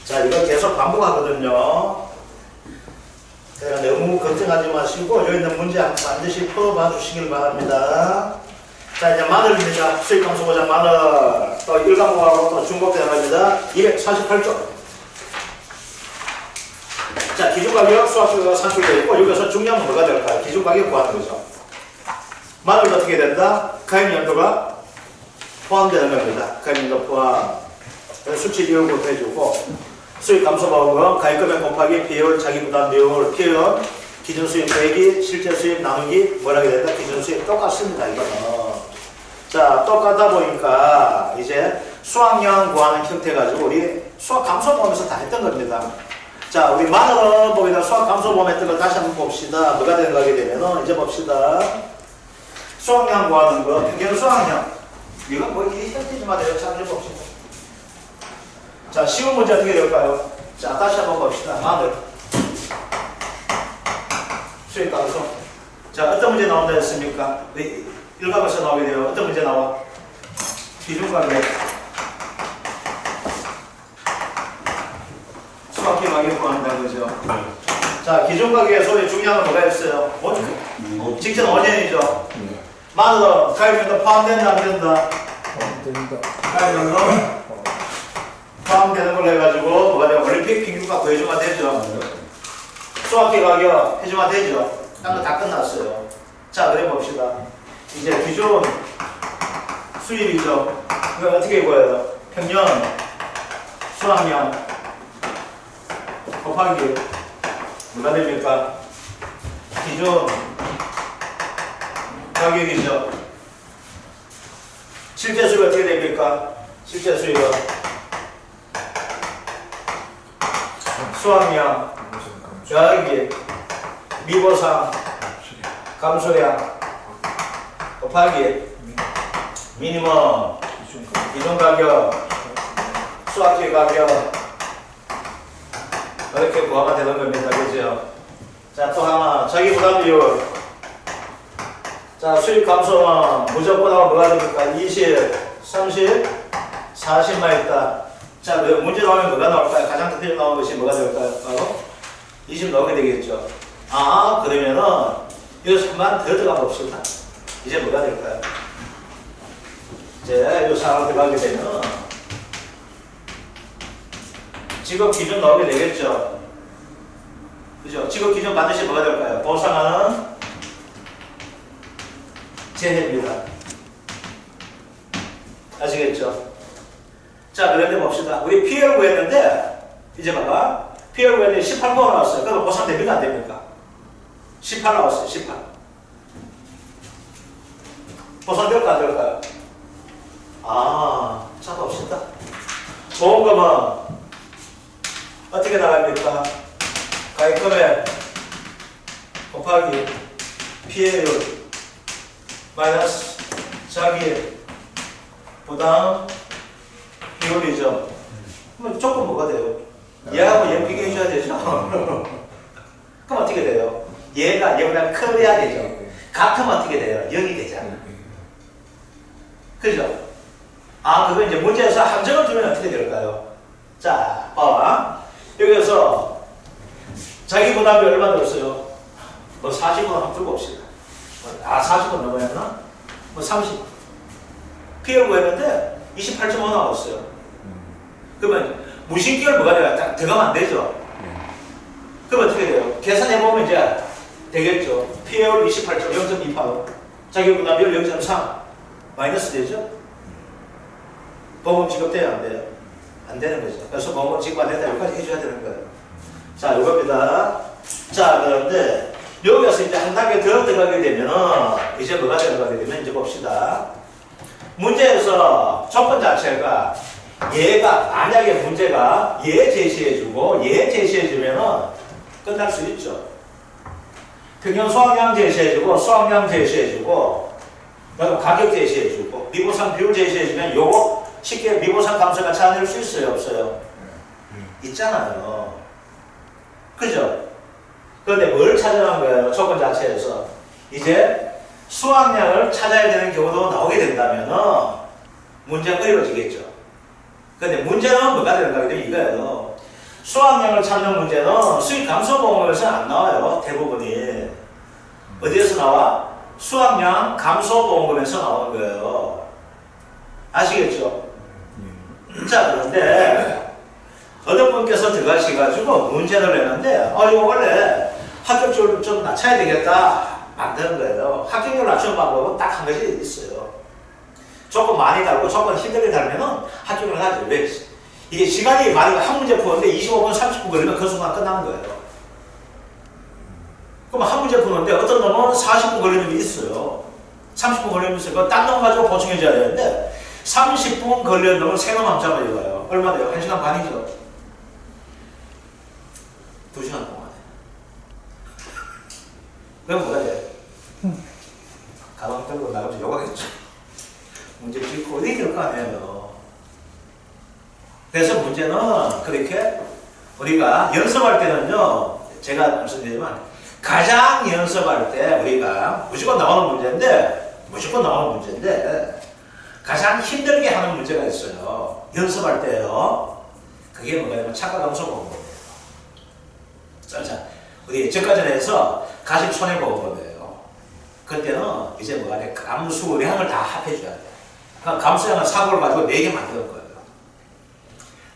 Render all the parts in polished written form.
자, 이거 계속 반복하거든요. 그러니까 너무 걱정하지 마시고 여기 있는 문제 반드시 풀어봐 주시길 바랍니다. 자, 이제 마늘입니다. 수익감소 보자 마늘. 또 1과목하고 또 중복 대응합니다. 248조. 자, 기준가격 수학표가 산출되어 있고 여기서 중요한 건 뭐가 될까요? 기준가격 구하는 거죠. 마늘도 어떻게 된다? 가입연도가 포함되는 겁니다. 가입연도 포함. 수치 비율부터 해주고 수익감소법은 가입금액 곱하기 비율, 자기부담 비율, 표현, 기준수입 빼기, 실제수입 나누기 뭐라 하게 된다? 기준수입 똑같습니다. 이거는. 자, 똑같다 보니까 이제 수학량 구하는 형태 가지고 우리 수학감소법에서 다 했던 겁니다. 자, 우리 마늘은 보기다 수학감소법 했던 거 다시 한번 봅시다. 뭐가 되는 거게 되면은 이제 봅시다. 수학량 구하는 거, 평균 수학량. 이건 뭐 이 형태지만 돼요. 자, 이제 봅시다. 자, 쉬운 문제 어떻게 될까요? 자, 다시 한번 봅시다. 마늘. 수익감소. 자, 어떤 문제 나온다 했습니까? 일과에서 나오게 돼요. 어떤 문제 나와? 기준가격. 수학기 가격 구한다는 거죠. 자, 기준가격의 소리 중요한 건 뭐가 있어요? 직전 원인이죠. 마늘은 가격도 포함된다, 안 된다? 된다. 가격도 포함되는 걸로 해가지고 뭐가 돼요? 올림픽 평균가 구해주면 되죠. 수학기 가격 해주면 되죠. 딴 거 다 끝났어요. 자, 그래 봅시다. 이제 기준 수입이죠. 이거 어떻게 구해요? 평균 수학량 곱하기 뭐가 됩니까? 기준 가격이죠. 실제 수입이 어떻게 됩니까? 실제 수입은 수학량 여기 미보상 감소량 곱하기 미니멈 기준가격 수학기 가격 이렇게 구하면 되는 겁니다. 그죠? 자, 또 하나 자기부담 비율. 자, 수익 감소는 무조건 하면 뭐가 됩니까? 20, 30, 40만 있다. 자, 문제 나오면 뭐가 나올까요? 가장 대표적으로 나오는 것이 뭐가 될까요? 바로 20 나오게 되겠죠. 아, 그러면은 여기서 한번 더 들어가 봅시다. 이제 뭐가 될까요? 이제 이 상황 들어가게 되면 직업 기준 나오게 되겠죠. 그죠? 직업 기준 반드시 뭐가 될까요? 보상하는 재해입니다. 아시겠죠? 자, 그런데 봅시다. 우리 PL 구했는데, 이제 봐봐. PL 구했는데 18% 나왔어요. 그럼 보상 됩니까? 안 됩니까? 18 나왔어요. 18. 보상될까? 안 될까요? 아, 자, 봅시다. 보험금은 어떻게 나갑니까? 가입금액 곱하기 피해율 마이너스 자기 부담 비율이죠. 그럼 조금 뭐가 돼요? 얘하고 얘 비교해줘야 되죠. 그럼 어떻게 돼요? 얘가 얘보다 커야 되죠. 같으면 어떻게 돼요? 0이 되잖아. 그죠? 아, 그거 이제 문제에서 함정을 두면 어떻게 될까요? 자, 봐봐. 여기서 자기 부담이 얼마 들었어요? 뭐 40원 한번 들고 봅시다. 아, 40원 넘어였나? 뭐 30. 피해를 구했는데 28.5 나왔어요. 그러면 무신기열 뭐가 돼요? 들어가면 안 되죠? 그럼 어떻게 돼요? 계산해보면 이제 되겠죠? 피해율 28.5, 0.28. 자기 부담비율 0.3. 마이너스 되죠? 보험 지급돼야 안 돼요? 안 되는 거죠. 그래서 보험 지급 안 된다. 여기까지 해줘야 되는 거예요. 자, 이겁니다. 자, 그런데 여기서 이제 한 단계 더 들어가게 되면은 이제 뭐가 들어가게 되면 이제 봅시다. 문제에서 조건 자체가 얘가 만약에 문제가 얘 제시해주고 얘 제시해주면은 끝날 수 있죠. 평균 수학량 제시해주고 수학량 제시해주고 그리고 가격 제시해주고 미보상 비율 제시해주면 요거 쉽게 미보상 감소가 찾아낼 수 있어요? 없어요? 있잖아요. 그죠? 그런데 뭘 찾아낸 거예요? 조건 자체에서. 이제 수학량을 찾아야 되는 경우도 나오게 된다면 문제가 어려워지겠죠. 그런데 문제는 뭐가 되는가 하면 이거예요. 수확량을 찾는 문제는 수익 감소 보험에서 안 나와요. 대부분이. 어디에서 나와? 수확량 감소 보험금에서 나오는 거예요. 아시겠죠? 자, 그런데 어떤 분께서 들어가셔가지고 문제를 내는데 이거 원래 합격률을 좀 낮춰야 되겠다 만드는 거예요. 합격률 낮추는 방법은 딱 한 가지 있어요. 조금 많이 달고 조금 힘들게 달면은 합격률을 하죠. 왜? 이게 시간이 많이 한 문제 푸는데 25분, 30분 걸리면 그 순간 끝나는 거예요. 그럼 한 문제 푸는데 어떤 놈은 40분 걸리는 게 있어요. 30분 걸리면서 그거 딴 놈 가지고 보충해줘야 되는데 30분 걸리는 놈을 세 놈 한자로 읽어요. 얼마 돼요? 1시간 반이죠. 2시간 동안에. 그럼 뭐가 돼? 가방 들고 나가면서 욕하겠죠. 문제 짓고 어디 될거 아니에요. 그래서 문제는 그렇게 우리가 연습할 때는요, 제가 말씀드리지만 가장 연습할 때 우리가 무조건 나오는 문제인데 가장 힘들게 하는 문제가 있어요. 연습할 때요. 그게 뭐냐면 착각 감소 보험이에요. 자, 우리 저까지는 가식 손해보험이에요. 그때는 이제 뭐가 돼? 감수량을 다 합해줘야 돼. 그러니까 감수량은 사고를 가지고 4개 만드는 거예요.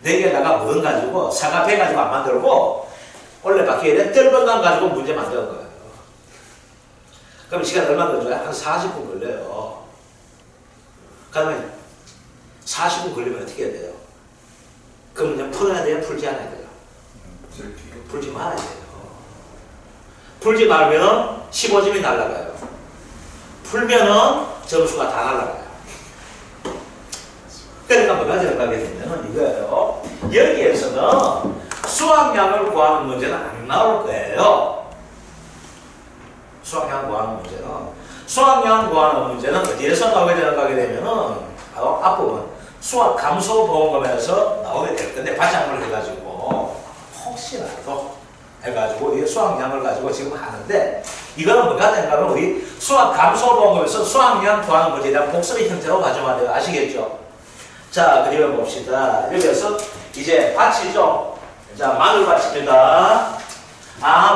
4개에다가 뭐 가지고 사과배 가지고 안 만들고 원래 바퀴에 뜰건강 가지고 문제 만드는 거예요. 그럼 시간 얼마 걸려요? 한 40분 걸려요. 그러면 40분 걸리면 어떻게 해야 돼요? 그 문제 풀어야 돼요? 풀지 않아야 돼요? 풀지 말아야 돼요. 풀지 말면 15점이 날아가요. 풀면은 점수가 다 날아가요. 그러니까 뭐가 들어가게 되면 이거예요. 여기에서는 수확량을 구하는 문제는 안 나올 거예요. 수확량 구하는 문제는 어디에서 나오게 되면은 바로 앞부분 수확 감소 보험금에서 나오게 될 건데 반장을 해가지고 혹시라도 해가지고 우리 수확량을 가지고 지금 하는데 이거는 뭐가 된가면 우리 수확 감소 보험금에서 수확량 구하는 문제에 대한 복습의 형태로 가져와야 돼요. 아시겠죠? 자, 그리고 봅시다. 여기서 이제 밭이죠. 자, 마늘밭입니다.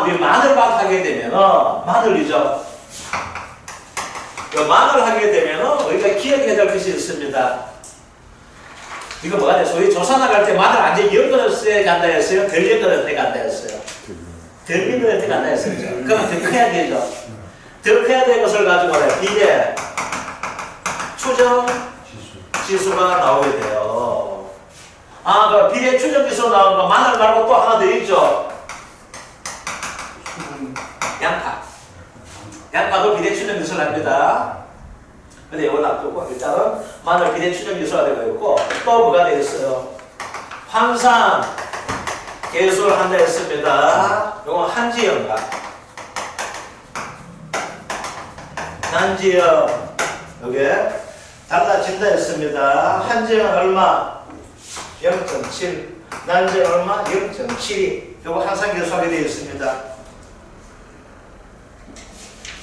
우리 마늘밭 하게 되면은 마늘이죠. 마늘 하게 되면은 우리가 기억해야 될 것이 있습니다. 이거 뭐가 돼? 소위 조사 나갈 때 마늘 완전히 엮어서 간다 했어요? 덜 엮어서 간다 했어요? 덜 엮어서 간다 했어요. 그러면 더 커야 되죠. 더 커야 될 것을 가지고 비례 추정 지수가 나오게 돼요. 그 비례 추정 지수 나오는 거 마늘 말고 또 하나 더 있죠. 양파도 비례 추정 지수를 합니다. 근데 이거 놔두고 일단은 마늘 비례 추정 지수가 되고 있고 또 뭐가 되겠어요? 환산 계수를 한다 했습니다. 이건 한지연가 난지연 여기에 달라진다 했습니다. 한지연 얼마? 0.7 난지연 얼마? 0.72 요거 항상 계수하게 되어 있습니다.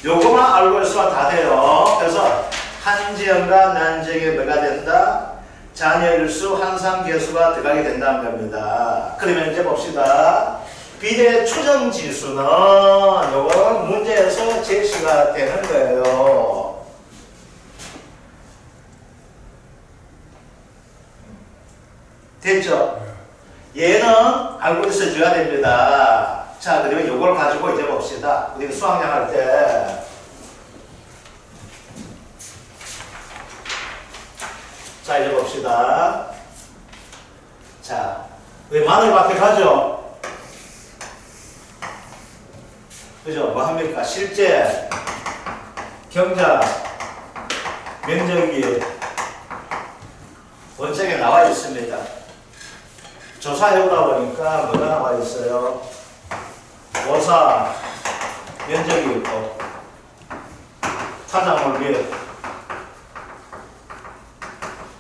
요거만 알고 있으면 다 돼요. 그래서 한지연과 난지연이 뭐가 된다? 잔여일수 환상계수가 들어가게 된다는 겁니다. 그러면 이제 봅시다. 비례 추정지수는 요거 문제에서 제시가 되는 거예요. 됐죠? 얘는 알고 있어줘야 됩니다. 자, 그리고 요걸 가지고 이제 봅시다. 우리가 수학량 할 때. 자, 이제 봅시다. 자, 우리 마늘밭에 가죠? 그죠? 뭐 합니까? 실제 경작 면적이 원장에 나와 있습니다. 조사해보다 보니까 뭐가 나와 있어요? 모사 면적이 있고 타작물 및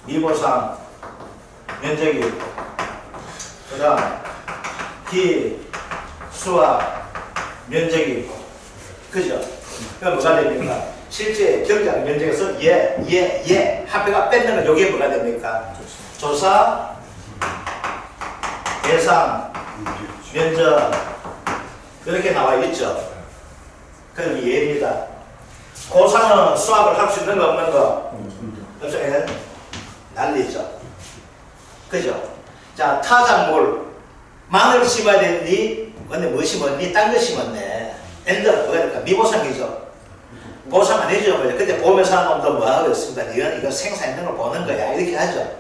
미보상 면적이 있고 그 다음 비수학 면적이 있고 그죠? 그럼 뭐가 됩니까? 실제 경작 면적에서 합해가 뺏는 건 요게 뭐가 됩니까? 조사 대상 면적 이렇게 나와 있죠. 그럼 예입니다. 고3은 수학을 할 수 있는 거 없는 거? 없죠. 난리죠. 그죠? 자, 타작물 마늘 심어야 되니 근데 뭐 심었니? 딴 거 심었네. 엔더 뭐가 될까? 미보상이죠. 보상 안 해줘. 근데 보면서 하는 놈도 뭐 하고 있습니다. 너는 이거 생산했는 걸 보는 거야. 이렇게 하죠.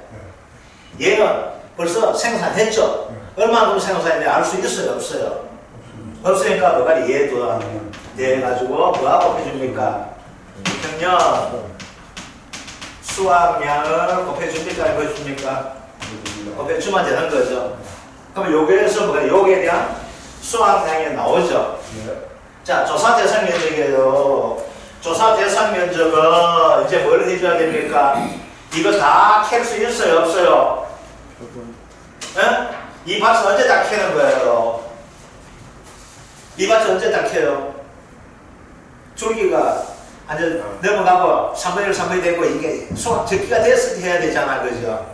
얘는 벌써 생산했죠. 얼마만큼 생산했는지 알 수 있어요? 없어요? 없으니까 뭐가 얘도 돼가지고 뭐하고 해줍니까? 평년 수확량을 곱해줍니까? 곱해줍니까? 곱해주면 되는 거죠. 그럼 여기에서 뭐가 여기에 대한 수확량이 나오죠. 자, 조사 대상 면적이에요. 조사 대상 면적은 이제 뭘 해줘야 됩니까? 이거 다 캘 수 있어요? 없어요? 네? 이 밭은 언제 다 캐는 거예요? 이 밭은 언제 다 캐요? 줄기가 완전 넘어가고 3분의 1, 3분의 1 되고 이게 수확 적기가 됐을 때 해야 되잖아. 그죠?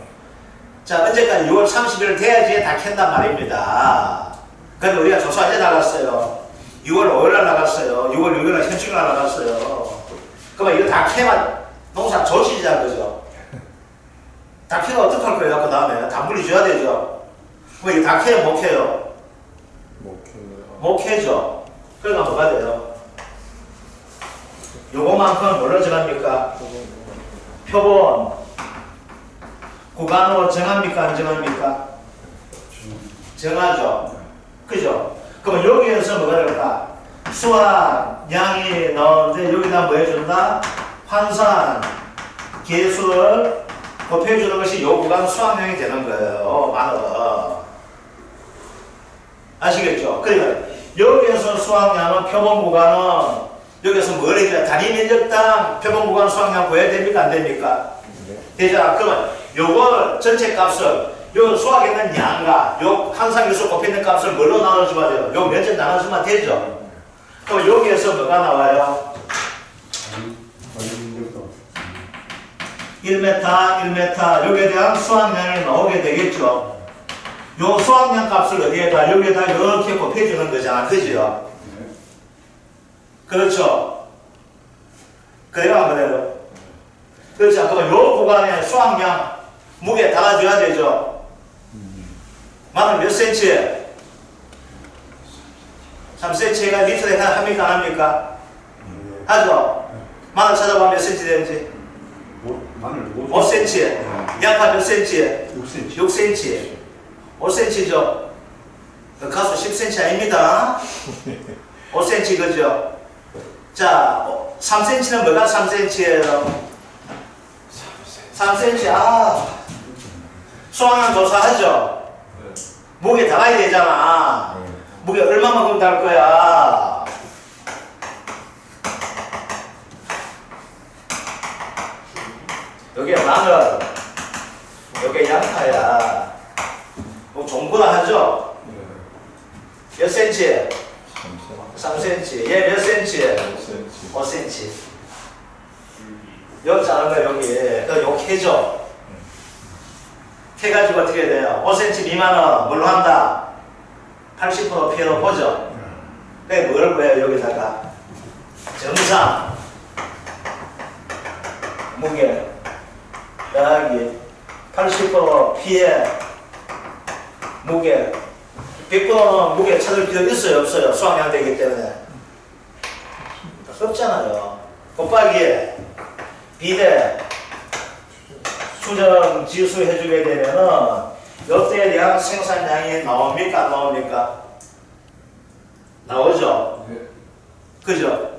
자, 언제까지 6월 30일 돼야지 다 캔단 말입니다. 근데 우리가 조사 언제 나갔어요? 6월 5일날 나갔어요. 6월 6일날 현충일날 나갔어요. 그러면 이거 다 캐만 농사 조시자 그죠? 다 캐면 어떡할 거예요? 그 다음에 다 물려줘야 되죠. 그럼 이거 다 캐요? 못 캐요? 못 캐죠. 그러니까 뭐가 돼요? 요거만큼 뭘로 정합니까? 표본 구간으로 정합니까? 안 정합니까? 정하죠. 그죠? 그럼 여기에서 뭐가 될까? 수확량이 나오는데 여기다 뭐 해준다? 환산 개수를 곱해주는 것이 요 구간 수확량이 되는 거예요. 만원. 아시겠죠? 그러니까 여기에서 수확량은 표본 구간은 여기서 뭘 해줘야 단위 면적당 표본 구간 수확량 구해야 됩니까? 안 됩니까? 되죠? 그러면 요걸 전체 값을 요 수확했는 양과 요 항상계수 곱해있는 값을 뭘로 나눠주면 돼요? 요 면적 나눠주면 되죠? 그럼 여기에서 뭐가 나와요? 1m, 1m 여기에 대한 수확량이 나오게 되겠죠? 요 수확량 값을 어디에다? 여기에다 이렇게 곱해주는 거잖아. 그죠? 그렇죠? 그래요? 안 그래요? 그렇죠? 그러면 요 구간에 수확량 무게 달아줘야 되죠? 마늘 몇 cm에? 3cm가 리터에 합니까? 안 합니까? 하죠? 마늘 찾아보면 몇 cm 되는지? 마늘 5cm에. 양파 몇 cm에? 6cm. 6cm. 5cm죠? 가수 10cm 아닙니다. 5cm 그죠? 자, 3cm는 뭐가 3cm예요? 3cm. 아, 수확량 조사하죠? 무게 달아야 되잖아. 무게 얼마만큼 달 거야? 여기 마늘, 여기 양파야. 뭐 종구라 하죠? 몇 cm? 3cm. 얘 몇 cm? 5cm. 여기 자른 거 여기. 요 캐죠? 캐가지고 어떻게 돼요? 5cm 미만은 뭘로 한다? 80% 피해로 보죠? 그게 뭘 거예요? 여기다가 정상 무게 여기 80% 피해 무게 100%는 무게 찾을 필요 있어요? 없어요? 수확량 되기 때문에 없잖아요. 곱하기에 비례 수정 지수 해주게 되면은 이때에 대한 생산량이 나옵니까? 안 나옵니까? 나오죠? 네. 그죠?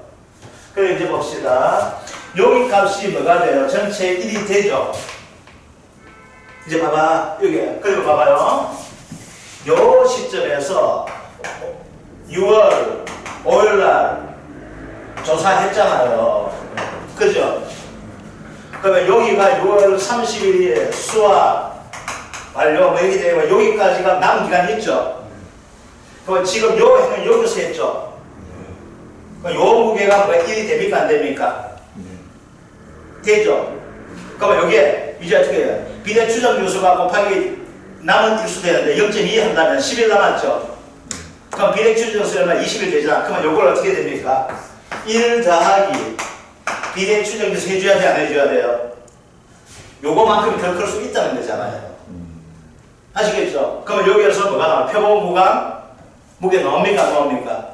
그럼 이제 봅시다. 여기 값이 뭐가 돼요? 전체 1이 되죠? 이제 봐봐. 여기. 그리고 봐봐요. 요 시점에서 6월 5일날 조사했잖아요. 그죠? 그러면 여기가 6월 30일에 수확 완료 뭐 이렇게 되면 여기까지가 남은 기간이 있죠. 그럼 지금 요 해는 여기서 했죠. 그럼 요 무게가 뭐 1이 됩니까? 안 됩니까? 되죠. 그러면 여기에 이제 어떻게 해요? 비례 추정 요소가 곱하기 남은 일수 되는데 0.2 한다면 10일 남았죠. 그럼 비례추정수 얼마? 20일 되잖아. 그러면 요걸 어떻게 됩니까? 1 더하기 비례추정수 해줘야 돼, 안 해줘야 돼요? 요거만큼 더 클 수 있다는 거잖아요. 아시겠죠? 그러면 여기에서 뭐가 나와? 표본 구간 무게 나옵니까? 안 나옵니까?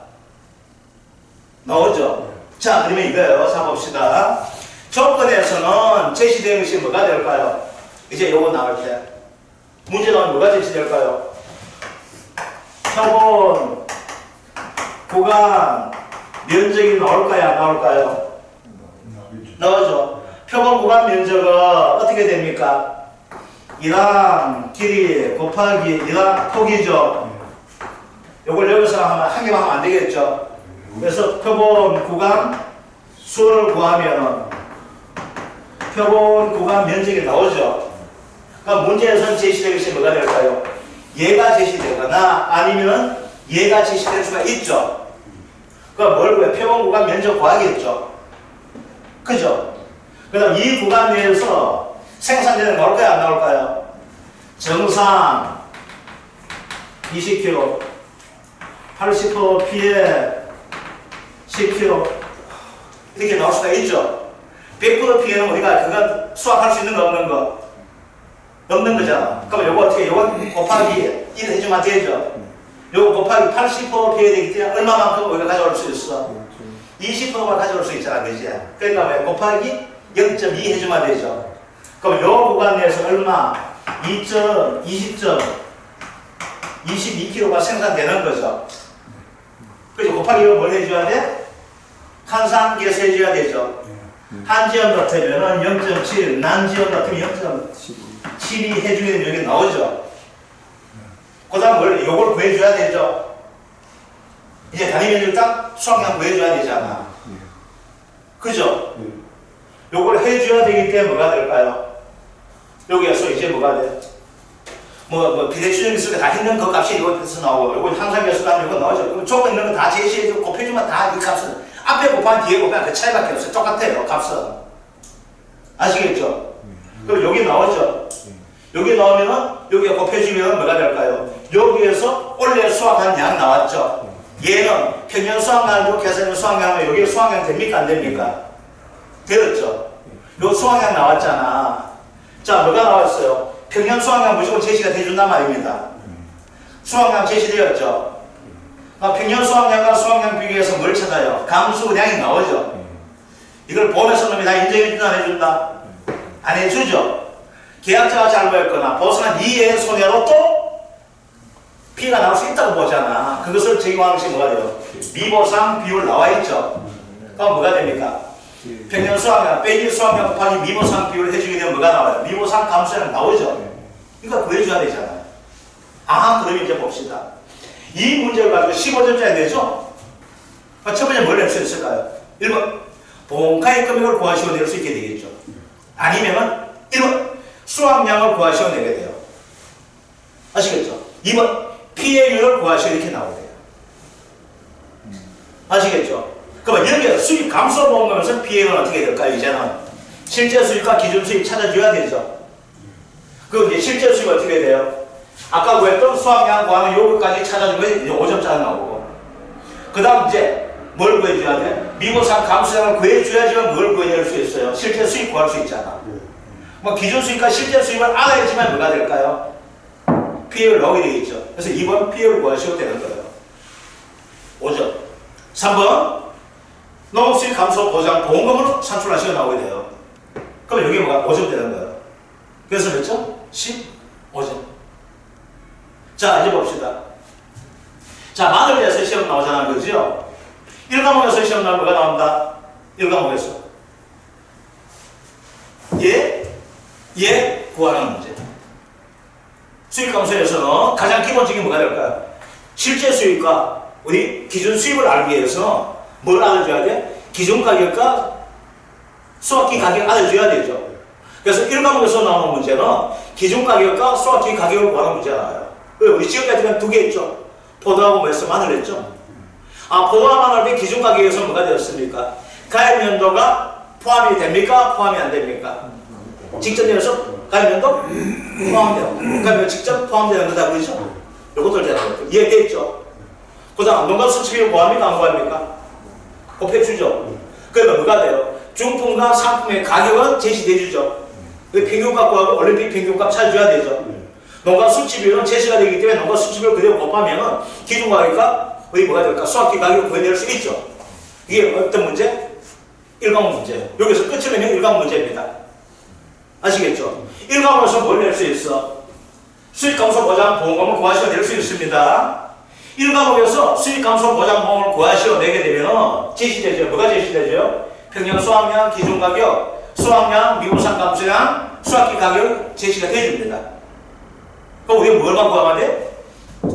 나오죠? 자, 그러면 이거예요. 자, 봅시다. 조건에서는 제시되는 것이 뭐가 될까요? 이제 요거 나올 때. 문제 나오면 뭐가 제시될까요? 표본 구간 면적이 나올까요? 안 나올까요? 나오죠? 표본 구간 면적은 어떻게 됩니까? 2랑 길이 곱하기 2랑 폭이죠. 요걸 여기서 하면 한 개만 하면 안 되겠죠. 그래서 표본 구간 수를 구하면 표본 구간 면적이 나오죠. 그러니까 문제에서는 제시될 것이 뭐가 될까요? 얘가 제시되거나 아니면 얘가 제시될 수가 있죠. 그럼 뭘 구해? 표본 구간 면적 구하겠죠. 그죠? 그 다음 이 구간 내에서 생산되는 나올까요? 안 나올까요? 정상 20kg 80% 피해 10kg 이렇게 나올 수가 있죠. 100% 피해는 우리가 그거 수확할 수 있는 거 없는 거? 없는 거잖아. 그럼 요거 어떻게 요거 곱하기 1 해주면 되죠. 요거 곱하기 80% 피해 되기 때문에 얼마만큼 우리가 가져올 수 있어? 20%만 가져올 수 있잖아. 그지? 그러니까 왜 곱하기 0.2 해주면 되죠. 그럼 요 구간 내에서 얼마? 20점 22kg가 생산되는 거죠. 그죠? 곱하기 이거 뭘 해줘야 돼? 환산계수 해줘야 되죠. 한지연 같으면 0.7, 난지연 같으면 0.72 해주면 여기 나오죠. 그 다음 뭘, 요걸 구해줘야 되죠. 이제 단위면적 딱 수학량 구해줘야 되잖아. 그죠? 요걸 해줘야 되기 때문에 뭐가 될까요? 여기에서 이제 뭐가 돼? 비례추정 있을 때 다 했는 그 값이 이거에서 나오고, 요거 항상계수 값이 이거 나오죠. 그럼 조건 있는 거 다 제시해주고 곱해주면 다 이 값은 앞에 곱하면 뒤에 곱하면 그 차이밖에 없어요. 똑같아요, 값은. 아시겠죠? 그럼 여기 나오죠? 여기 나오면은, 여기가 곱해주면 뭐가 될까요? 여기에서 원래 수확한 양 나왔죠? 얘는 평년 수확량으로 계산한 수확량은 여기에 수확량 됩니까? 안 됩니까? 되었죠? 요 수확량 나왔잖아. 자, 뭐가 나왔어요? 평년 수확량 무조건 제시가 돼준단 말입니다. 수확량 제시되었죠? 평년 수확량과 수확량 비교해서 뭘 찾아요? 감수량이 나오죠? 이걸 보면서 놈이 다 인정해준다, 안 해준다? 안 해주죠? 계약자가 잘못했거나 보상한 이해의 손해로 또 피해가 나올 수 있다고 보잖아. 그것을 적용하는 것이 뭐가 돼요? 미보상 비율 나와있죠? 그럼 뭐가 됩니까? 평년 수확량 빼기 수확량 곱하기 미보상 비율을 해주게 되면 뭐가 나와요? 미보상 감수량 나오죠? 이거 구해줘야 되잖아요. 그럼 이제 봅시다. 이 문제를 가지고 15점짜리 되죠? 첫 번째 뭘 낼 수 있을까요? 1번 본가의 금액을 구하시오 낼 수 있게 되겠죠. 아니면은 1번 수확량을 구하시오 내게 돼요. 아시겠죠? 2번 피해율을 구하시오 이렇게 나오대요. 아시겠죠? 그러면 여기에 수익 감소 보험하면서 피해는 어떻게 될까요? 이제는 실제 수익과 기준 수익 찾아줘야 되죠. 그럼 이제 실제 수익 어떻게 돼요? 아까 구했던 수확량 구하면 요거까지 찾아준 것이 이제 5점짜리 나오고, 그 다음 이제 뭘 구해줘야 돼? 미보상 감수량을 구해줘야지만 뭘 구해낼 수 있어요? 실제 수익 구할 수 있잖아. 기준 수익과 실제 수익을 알아야지만 뭐가 될까요? 피해를 나오게 되겠죠. 그래서 2번 피해를 구하셔도 되는 거예요. 5점. 3번 농업수익 감소 보장 보험금을 산출하시고 나오게 돼요. 그럼 여기 뭐가 5점 되는 거예요. 그래서 몇 점? 15점. 자, 이제 봅시다. 자, 마늘에서 시험 나오잖아요. 그죠? 1과목에서 시험 나오면 뭐가 나온다? 1과목에서. 얘 구하는 문제. 수익 감소에서는 가장 기본적인 뭐가 될까요? 실제 수익과 우리 기준 수익을 알기 위해서 뭘 알아줘야 돼? 기준 가격과 수확기 가격 알아줘야 되죠. 그래서 1과목에서 나오는 문제는 기준 가격과 수확기 가격을 구하는 문제잖아요. 우리 지금까지는 두 개 있죠. 포도하고 뭐였어? 마늘 했죠. 포도와 마늘 때 기준 가격에서 뭐가 되었습니까? 가입 연도가 포함이 됩니까? 포함이 안 됩니까? 직접 내려서 가위면도 포함되는 거. 가위면 직접 포함되는 거다 그러죠? 요것들 되는 이해됐죠? 그 다음 농가 수치비율 뭐합니까? 안 구합니까? 곱해주죠. 그러면 뭐가 돼요? 중품과 상품의 가격은 제시돼주죠. 그 평균값 구하고 올림픽 평균값 찾아줘야 되죠. 농가 수치비율은 제시가 되기 때문에 농가 수치비율 그대로 곱하면 기준 가격과 거의 뭐가 될까? 수학기 가격을 구해낼 수 있죠. 이게 어떤 문제? 1과목 문제예요. 여기서 끝을 내면 1과목 문제입니다. 아시겠죠? 1과목에서 뭘 낼 수 있어? 수익감소 보장 보험금을 구하시어 낼 수 있습니다. 1과목에서 수익감소 보장 보험을 구하시어 내게 되면 제시되죠. 뭐가 제시되죠? 평년 수확량 기준 가격, 수확량 미분산 감소량, 수확기 가격 제시가 되어줍니다. 그럼 우리가 뭘만 구하면 돼?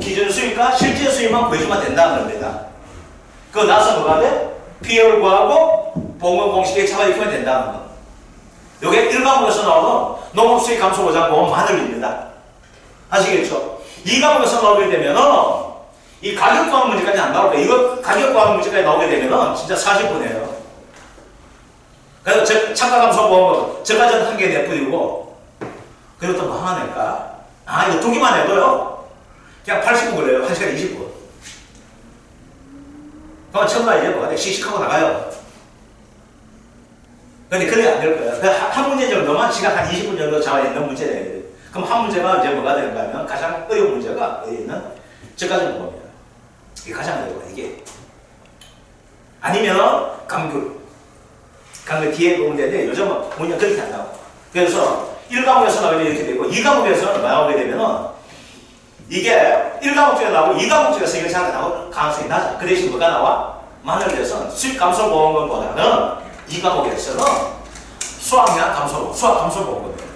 기준 수익과 실제 수익만 구해주면 된다는 겁니다. 그거 나서 뭐가 돼? PL을 구하고 보험금 공식에 차가익히면 된다는 거. 요게 1과목에서 나오는 농업수익 감소 보장 보험 마늘입니다. 아시겠죠? 2과목에서 나오게 되면은 이 가격 구하는 문제까지 안 나올 거예요. 이거 가격 구하는 문제까지 나오게 되면은 진짜 40분이에요. 그래서 참가 감소 보험은 저까지는 한 개 내뿌리고 그리고 또 뭐 하나 낼까? 아 이거 두 개만 해도요. 그냥 80분 걸려요. 1시간 20분. 그럼 처음에 이제 뭐가 돼? 씩씩하고 나가요. 근데 그래 안 될 거예요. 한 문제 정도만 시간 한 20분 정도 잡아있는 문제가 돼요. 그럼 한 문제가 이제 뭐가 되는가 하면 가장 어려운 문제가 있는 저까지 보험이에요. 이게 가장 어려워요. 이게. 아니면 감귤 뒤에 보면 되는데 요즘은 문제가 그렇게 안 나와요. 그래서 1과목에서 나오면 이렇게 되고 2과목에서 나오게 되면은 이게 1과목 중에 나오고 2과목 중에서 이게 잘 나올 가능성이 낮아. 그 대신 뭐가 나와? 마늘에서 수익 감소 보험금보다는 2과목에서는 수확량 감소, 수확 감소 보험금이에요.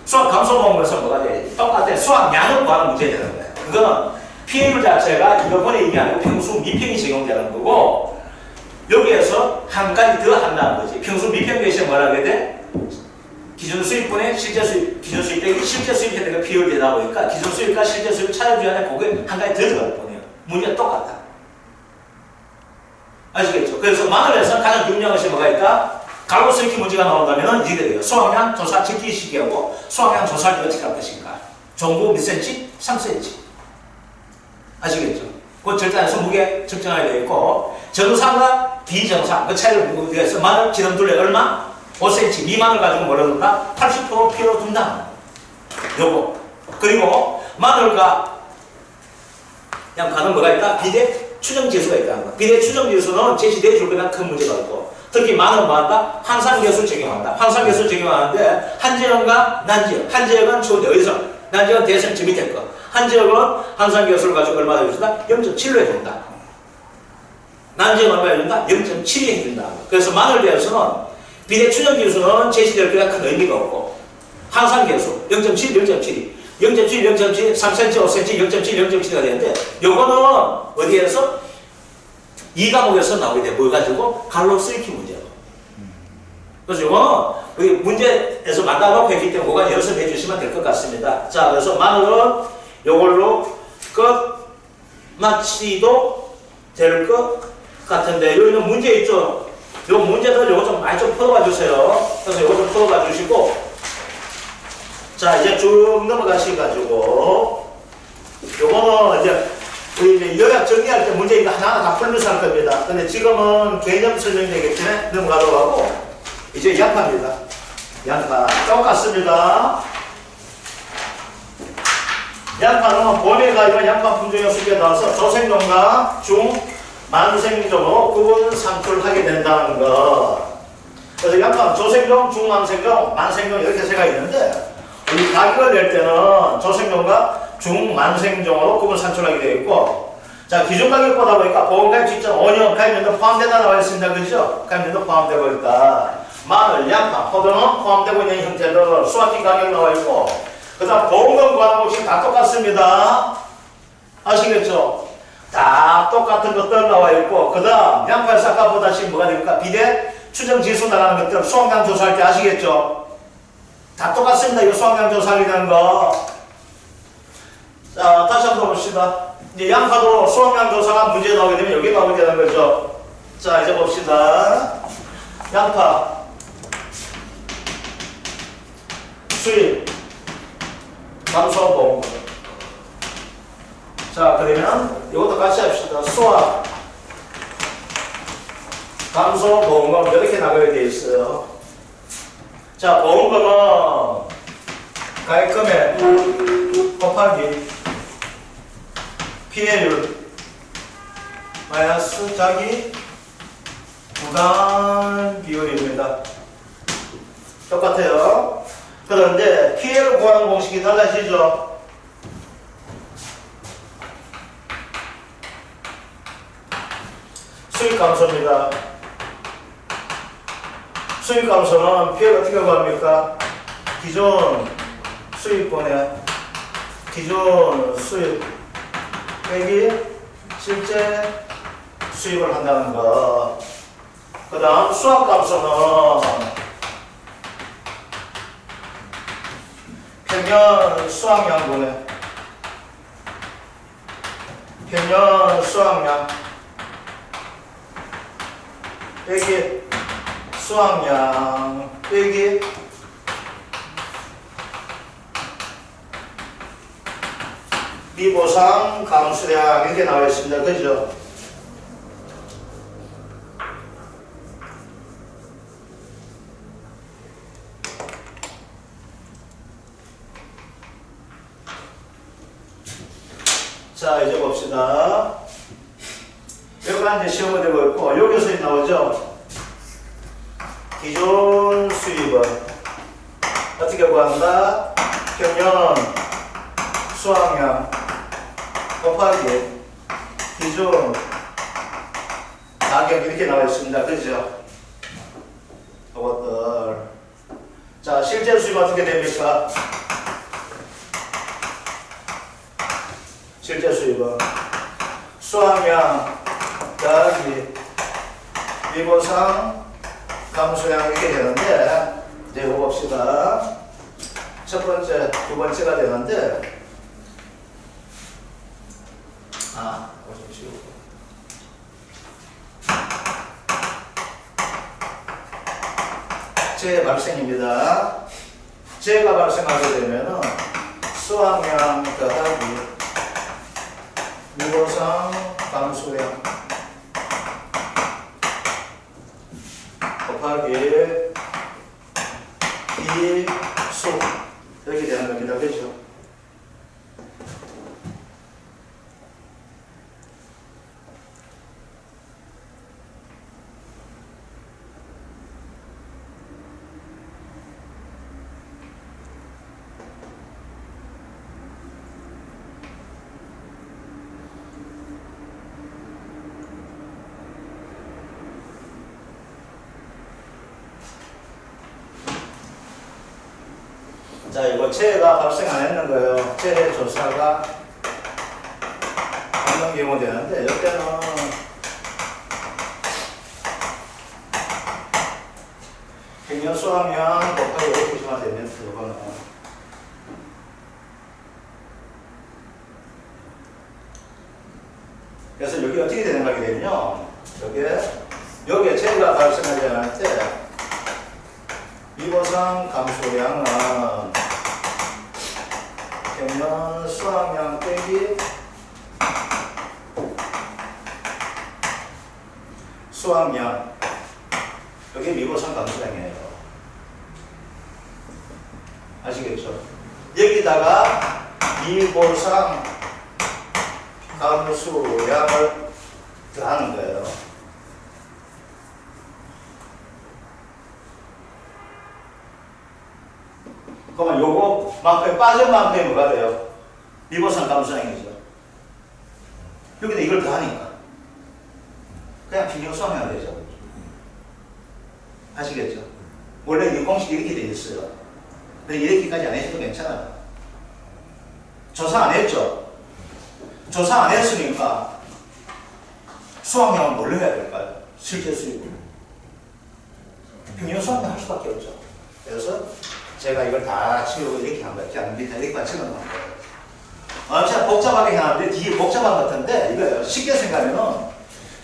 수확 감소 보험금에서 뭐가 돼? 똑같아. 수확량을 구하는 문제가 되는 거예요. 그거는 피해율 자체가 이번에 이게 아니고 평수 미평이 적용되는 거고 여기에서 한 가지 더 한다는 거지. 평수 미평 대신에 뭐라 그래야 돼? 기준 수익분의 실제 수익, 기준 수익 대비 실제 수익 혜택가 비율되다 보니까 기준 수익과 실제 수익 찾아줘야 하는 그게 한 가지 더 들어갈 뿐이에요. 문제가 똑같다. 아시겠죠? 그래서 마늘에서 가장 중요한 것이 뭐가 있다? 갈고 수익기 문제가 나온다면 이게 돼요. 수확량 조사 직기 시기하고 수확량 조사를 어떻게 할 것인가? 종부 몇 cm? 3cm. 아시겠죠? 그 절단에서 무게 측정해야 되겠고 정상과 비정상 그 차이를 위해서 마늘 지름둘레 얼마? 5cm 미만을 가지고 뭐라 그럴까? 80% 피로 둔다. 요거. 그리고 마늘과 양파는 뭐가 있다? 비대 추정 지수가 있다는 거. 비대 추정 지수는 제시되어 줄 거나 큰 문제가 없고 특히 마늘은 뭐한다? 환산계수 적용한다. 환산계수 적용하는데 한 지역과 난 지역. 한 지역은 최고 어디서? 난 지역은 대선 저 밑에 거. 한 지역은 환산계수를 가지고 얼마 해준다? 0.7로 해준다. 난 지역은 얼마 해준다? 0.7이 해준다. 그래서 마늘 대해서는 비대 추정 지수는 제시될 거나 큰 의미가 없고 환산계수 0.7, 0.7이 0.7, 0.7, 3cm, 5cm, 0.7, 0.7가 되는데 요거는 어디에서? 2과목에서 나오게 돼. 뭘 가지고? 갈로 쓰이키 문제로. 그래서 요거는 여기 문제에서 만나놓고 했기 때문에 그거 연습해 주시면 될 것 같습니다. 자, 그래서 마늘은 요걸로 끝 마치도 될 것 같은데 여기는 문제 있죠? 요 문제들 요거 좀 많이 좀 풀어봐 주세요. 그래서 요거 좀 풀어봐 주시고 자, 이제 쭉 넘어가셔가지고, 요거는 이제, 우리 이제 요약 정리할 때 문제 이거 하나하나 다 풀면서 할 겁니다. 근데 지금은 개념 설명되기 때문에 넘어가도록 하고, 이제 양파입니다. 양파. 똑같습니다. 양파는 봄에 가지고 양파 품종의 수비에 따라서 조생종과 중만생종으로 구분 산출하게 된다는 것. 그래서 양파는 조생종, 중만생종, 만생종 이렇게 세 가지 있는데, 이 가격을 낼 때는 조생종과 중만생종으로 구분 산출하게 되어 있고 자 기준 가격보다 보니까 보험가입 직전 5년 가입연도 포함되다 나와 있습니다. 그죠? 가입연도 포함되고 있다. 마늘, 양파, 포도는 포함되고 있는 형태들 수확기 가격 나와 있고 그 다음 보험금 구하는 방식 다 똑같습니다. 아시겠죠? 다 똑같은 것들 나와 있고 그 다음 양파에서 아까 보다시피 뭐가 됩니까? 비대 추정 지수 나가는 것들 수확량 조사할 때 아시겠죠? 다 똑같습니다. 이거 수확량 조사하게 되는 거. 자, 다시 한번 봅시다. 이제 양파도 수확량 조사가 문제 나오게 되면 여기 나오게 되는 거죠. 자, 이제 봅시다. 양파. 수입, 감소 보험금. 자, 그러면 이것도 같이 합시다. 수학, 감소 보험금 이렇게 나가게 돼 있어요. 자, 보험금은 가액금액 곱하기 피해율 마이너스 자기 부담 비율입니다. 똑같아요. 그런데 피해를 구하는 공식이 달라지죠. 수익 감소입니다. 수익 감소는 피해를 어떻게 구합니까? 기존 수익분의 기존 수익 빼기 실제 수익을 한다는 거. 그 다음 수학 감소는 평년 수확량분의 평년 수확량 빼기 수확량 빼기 미보상 감수량 이렇게 나와 있습니다. 그죠? 자, 이제 봅시다. 여기가 이제 시험이 되고 있고, 여기서 나오죠? 기존 수입은 어떻게 구한다? 평년 수확량 곱하기 기존 가격 이렇게 나와 있습니다. 그죠? 이것들. 자, 실제 수입 어떻게 됩니까? 실제 수입은 수확량 더하기 미보상 감소량 이렇게 되는데, 이제 이거 봅시다. 첫 번째, 두 번째가 되는데, 이거 좀 지우고. 재 발생입니다. 재가 발생하게 되면은 수확량 더하기 미보상 감소량 곱하기 비수 이렇게 되는 겁니다. 그렇죠? 자, 이거 재해가 발생 안 했는 거예요. 재해 조사가 없는 경우 되는데, 이때는 평년 수확량 곱하기 이렇게 보시면 되면 이거는 그래서 여기 어떻게 되는 거게 되면요, 여기에 재해가 발생하지 않을 때 미보상 감소량은 평년 수확량 빼기 수확량, 여기 미보상 감소량이에요. 아시겠죠? 여기다가 미보상 감소량을 더하는 거예요. 그러면 요거만큼에 빠진 만큼이 뭐가 돼요? 미보상 감소량이죠. 여기다 이걸 더하니까 그냥 평균 수확량 되죠. 아시겠죠? 원래 이 공식이 이렇게 돼 있어요. 근데 이렇게까지 안 해도 괜찮아요. 조사 안 했죠? 조사 안 했으니까 수확량은 뭘로 해야 될까요? 실제 수익을. 평균 수확량 할 수밖에 없죠. 그래서 제가 이걸 다 치우고 이렇게 한 거예요. 그냥 밑에 이렇게만 찍어 놓은 거예요. 진짜 복잡하게 해놨는데 뒤에 복잡한 것 같은데, 이거 쉽게 생각하면은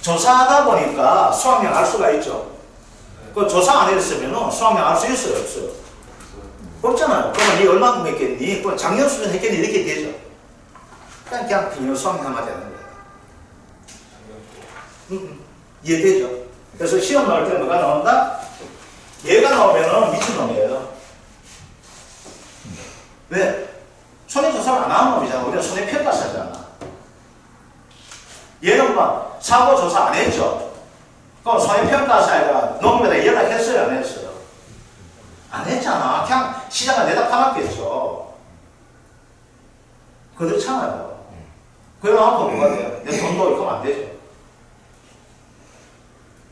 조사하다 보니까 수확량 알 수가 있죠. 그 조사 안 했으면은 수확량 알 수 있어요, 없어요? 없잖아요. 그러면 니 얼마큼 했겠니? 그럼 작년 수준 했겠니? 이렇게 되죠. 그냥 평균 수학량만 되는 거예요. 이해되죠? 그래서 시험 나올 때 뭐가 나온다? 얘가 나오면은 미친놈이에요. 왜? 손해조사를 안 하는 놈이잖아. 우리가 손해평가사잖아. 얘는 막 사고조사 안 했죠? 그럼 손해평가사에다가 놈에다 연락했어요? 안 했어요? 안 했잖아. 그냥 시장에 내다 팔았겠죠. 그렇잖아요. 그래놓고 뭐가 돼요? 내 돈도 이거 안 되죠.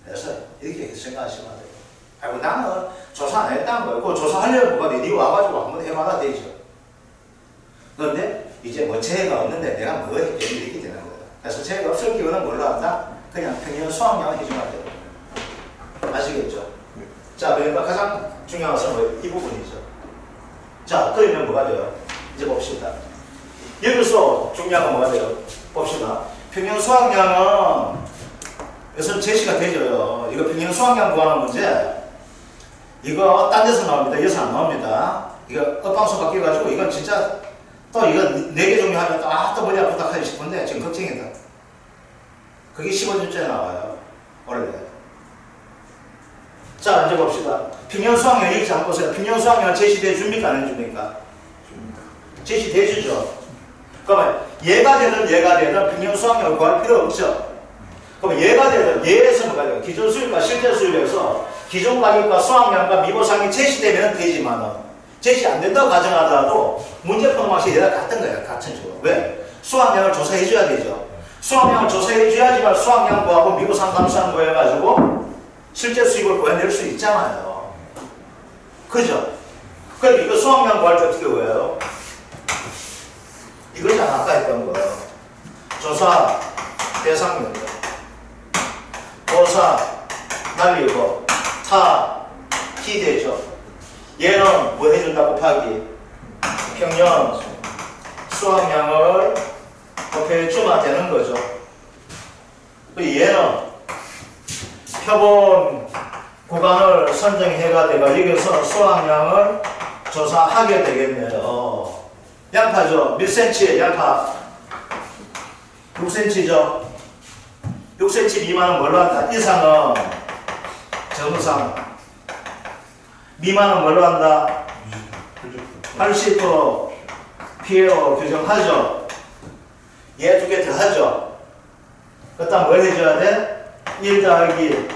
그래서 이렇게 생각하시면 돼요. 아이고 나는 조사 안 했다는 거예요. 그 조사하려면 뭐가 돼? 니 와가지고 한번 해봐라 되죠. 그런데 이제 뭐 재해가 없는데 내가 뭐 했겠니? 이렇게 되는 거예요. 그래서 재해가 없을 경우는 뭘로 한다? 그냥 평균 수학량을 해주면 돼요. 아시겠죠? 자, 그러니까 가장 중요한 것은 뭐 이 부분이죠. 자, 그러면 뭐가 돼요? 이제 봅시다. 여기서 중요한 건 뭐가 돼요? 봅시다. 평균 수학량은 여기서 제시가 되죠. 이거 평균 수학량 구하는 문제. 이거 딴 데서 나옵니다. 여기서 안 나옵니다. 이거 엇방수 바뀌어가지고 이건 진짜 또 이거 4개 종류 하면 또 머리 아프다 하기 싶은데 지금 걱정이다. 그게 15주째 나와요. 원래. 자, 이제 봅시다. 평균 수학량 여기서 한번 보세요. 평균 수학량 제시돼 줍니까? 안 해줍니까? 제시돼 주죠. 그러면 얘가 되든 평균 수학량을 구할 필요 없죠. 그럼 얘가 되든 얘에서 뭐가 돼요? 기존 수입과 실제 수입에서 기존 가격과 수학량과 미보상이 제시되면 되지만은 제시 안 된다고 가정하더라도 문제 푸는 방식이 얘가 같은 거예요. 같은 식으로. 왜? 수학량을 조사해 줘야 되죠. 수학량을 조사해 줘야지만 수학량 구하고 미보상 감수한 거 해가지고 실제 수입을 구해낼 수 있잖아요. 그죠? 그럼 이거 수학량 구할 때 어떻게 구해요? 이거잖아. 아까 했던 거예요. 조사 대상 면적, 보사 날리고 타 키 되죠. 얘는 뭐 해준다 곱하기 평년 수학량을 곱해주면 되는 거죠. 얘는 표본 구간을 선정해가 되고 여기서 수학량을 조사하게 되겠네요. 양파죠. 몇 cm에 양파? 6cm죠. 6cm 미만은 뭘로 한다? 이상은 정상. 미만은 뭘로 한다? 80% PAO 규정하죠. 얘 두 개 더 하죠. 그 다음 뭘 해줘야 돼? 1 더하기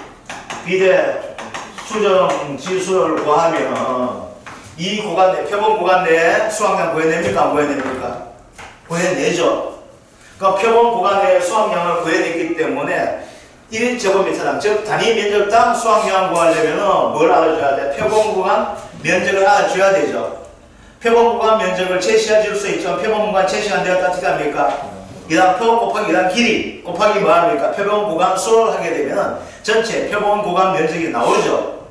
비례 수정 지수를 구하면 이 구간 내, 표본 구간 내에 수학량 구해냅니까? 안 구해냅니까? 구해내죠. 그 표본 구간 내에 수학량을 구해냈기 때문에 1제곱미터당, 즉 단위 면적당 수학량 구하려면 뭘 알아줘야 돼? 표본 구간 면적을 알아줘야 되죠. 표본 구간 면적을 제시해 줄 수 있죠. 표본 구간 제시 안 되었다 어떻게 합니까? 이단 표 곱하기 이단 길이 곱하기 뭐 합니까? 표본 구간 수를 하게 되면 전체 표본 구간 면적이 나오죠.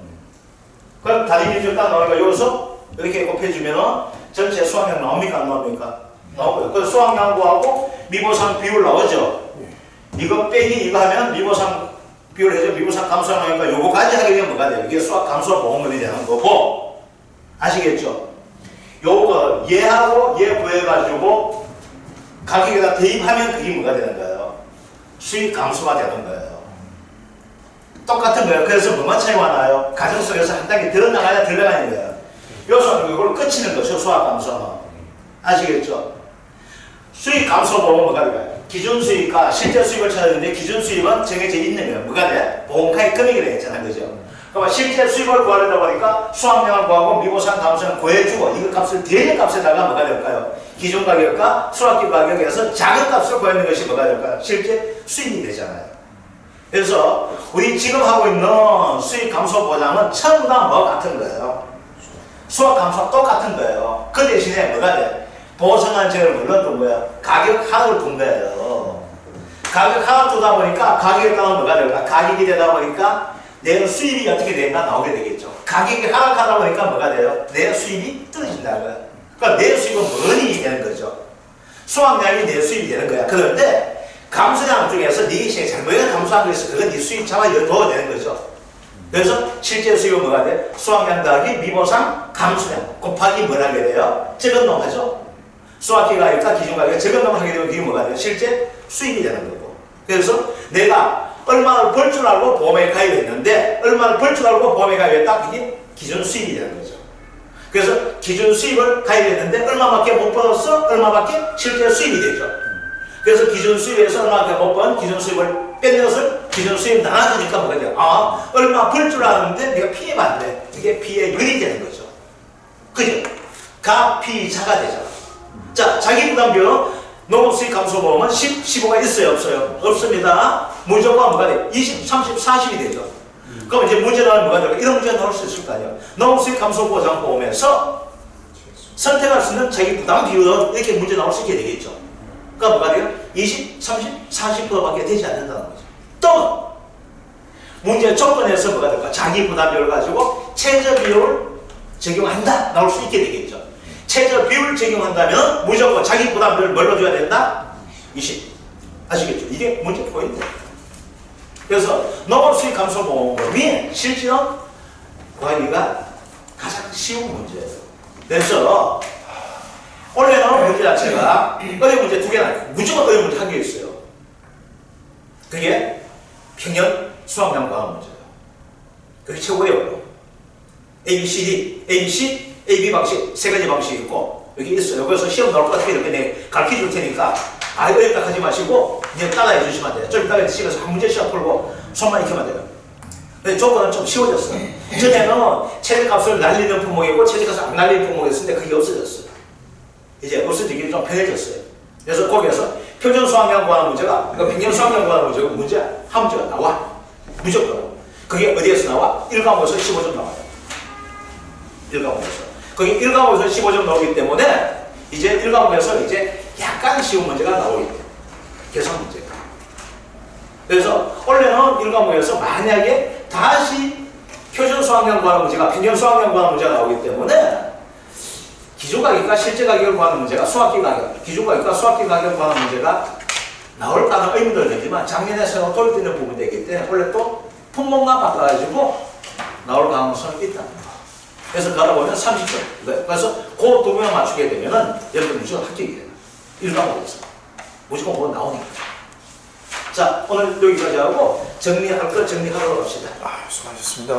그럼 단위 면적 딱 나오니까 여기서 이렇게 곱해주면 전체 수학량 나옵니까? 안 나옵니까? 나오고요. 그 수학량 구하고 미보상 비율 나오죠. 이거 빼기 이거 하면 미보상 비율 해서 미보상 감수하는 거니까 요거까지 하게 되면 뭐가 돼요? 이게 수학 감수와 보험금이 되는 거고. 아시겠죠? 요거 얘하고 얘 구해가지고 가격에다 대입하면 그게 뭐가 되는 거예요? 수익 감소가 되는 거예요. 똑같은 거예요. 그래서 뭐만 차이가 나요? 가정 속에서 한 단계 들어나가야 들어가는 거예요. 여기서 이걸 끝이는 거죠. 수학 감소는. 아시겠죠? 수익 감소 보면 뭐가 될까요? 기준 수익과 실제 수익을 찾았는데 기준 수익은 정해져 있는 거예요. 뭐가 돼? 보험가의 금액이 되겠잖아요. 그죠? 그러면 실제 수익을 구하려다 보니까 수학량을 구하고 미보상 감소는 구해주고 이거 값을 대는 값에다가 뭐가 될까요? 기존 가격과 수학기 가격에서 작은 값을 구하는 것이 뭐가 될까요? 실제 수익이 되잖아요. 그래서 우리 지금 하고 있는 수익 감소 보장은 전부 다 뭐 같은 거예요. 수학 감소가 똑같은 거예요. 그 대신에 뭐가 돼? 보상한제를 물러둔 거야. 가격 하락을 둔 거예요. 가격 하락 두다 보니까 가격에 따라 뭐가 될까? 가격이 되다 보니까 내 수입이 어떻게 되는가 나오게 되겠죠. 가격이 하락하다 보니까 뭐가 돼요? 내 수입이 떨어진다고요. 그러니까 내 수입은 뭐니 되는 거죠. 수확량이 내 수입이 되는 거야. 그런데 감소량 중에서 네 시에 잘못해서 감소한 거 있어. 그건 네 수입 잡아줘야 되는 거죠. 그래서 실제 수입은 뭐가 돼? 수학량 더하기 미보상 감수량 곱하기 뭘 하게 돼요? 적은 놈 하죠? 수학기 가격과 기준 가격 적은 놈 하게 되면 그게 뭐가 돼요? 실제 수입이 되는 거고. 그래서 내가 얼마를 벌 줄 알고 보험에 가입했는데 얼마를 벌 줄 알고 보험에 가입했다. 그게 기준 수입이 되는 거죠. 그래서 기준 수입을 가입했는데 얼마밖에 못 벌었어? 얼마밖에 실제 수입이 되죠. 그래서 기준 수입에서 얼마밖에 못 번 기준 수입을 빼는 것을 기준 수입 나눠주니까 뭐가 돼요? 아, 얼마 벌 줄 아는데 내가 피해면 안 돼. 이게 피해 연이 되는 거죠. 그죠? 가, 피, 자가 되죠. 자, 자기부담비용 농업수익 감소보험은 10, 15가 있어요? 없어요? 없습니다. 무조건 뭐가 돼? 20, 30, 40이 되죠. 그럼 이제 문제 나오면 뭐가 될까? 이런 문제가 나올 수 있을 거 아니에요. 농업수익 감소보장보험에서 선택할 수 있는 자기부담 비율은 이렇게 문제 나올 수 있게 되겠죠. 그러니까 뭐가 돼요? 20, 30, 40%밖에 되지 않는다는 거죠. 또 문제 조건에서 뭐가 될까? 자기부담비율을 가지고 최저비율을 적용한다. 나올 수 있게 되겠죠. 최저비율 적용한다면 무조건 자기부담비율을 뭘로 줘야 된다? 20. 아시겠죠? 이게 문제 포인트. 그래서 농업수익 감소보험이 실제로 구하기가 가장 쉬운 문제예요. 그래서 원래 나온 문제 자체가 어려운 문제 두 개나 무조건 어려운 문제 한 개 있어요. 그게 평년 수학량 과학 문제예요. 그게 최고 어려워요. ABCD, ABC, AB 방식 세 가지 방식이 있고 여기 있어요. 그래서 시험 나올 것 같아요. 이렇게 내가 가르쳐 줄 테니까 어렵다 하지 마시고 그냥 따라해 주시면 돼요. 좀 이따가 집에서 한 문제 시험 풀고 손만 익히면 돼요. 근데 조건은 좀 쉬워졌어요. 전에는 최저값을 날리는 품목이고 최저값을 안 날리는 품목이었는데 그게 없어졌어요. 이제 없어지기 좀 편해졌어요. 그래서 거기에서 표준 수학량 구하는 문제가 그러니까 평년 수학량 구하는 문제가 문제 한 문제가 나와. 무조건. 그게 어디에서 나와? 1과목에서 15점 나와요. 1과목에서. 거기 1과목에서 15점 나오기 때문에 이제 1과목에서 이제 약간 쉬운 문제가 나오기 때문에 계산 문제가. 그래서 원래는 1과목에서 만약에 다시 표준 수학량 구하는 문제가 평년 수학량 구하는 문제가 나오기 때문에 기준가격과 실제 가격을 구하는 문제가 수학기 가격, 기준가격과 수학기 가격을 구하는 문제가 나올까는 의문도 되지만 작년에 새로 돌릴 수 있는 부분이 되기 때문에 원래 또 품목만 바꿔가지고 나올 가능성이 있다. 그래서 가다 보면 30점. 그래서 그 두 명을 맞추게 되면은 여러분 무조건 합격이 돼요. 1과목에서. 무조건 그거 나오니까. 자, 오늘 여기까지 하고 정리할 거 정리하러 갑시다. 수고하셨습니다.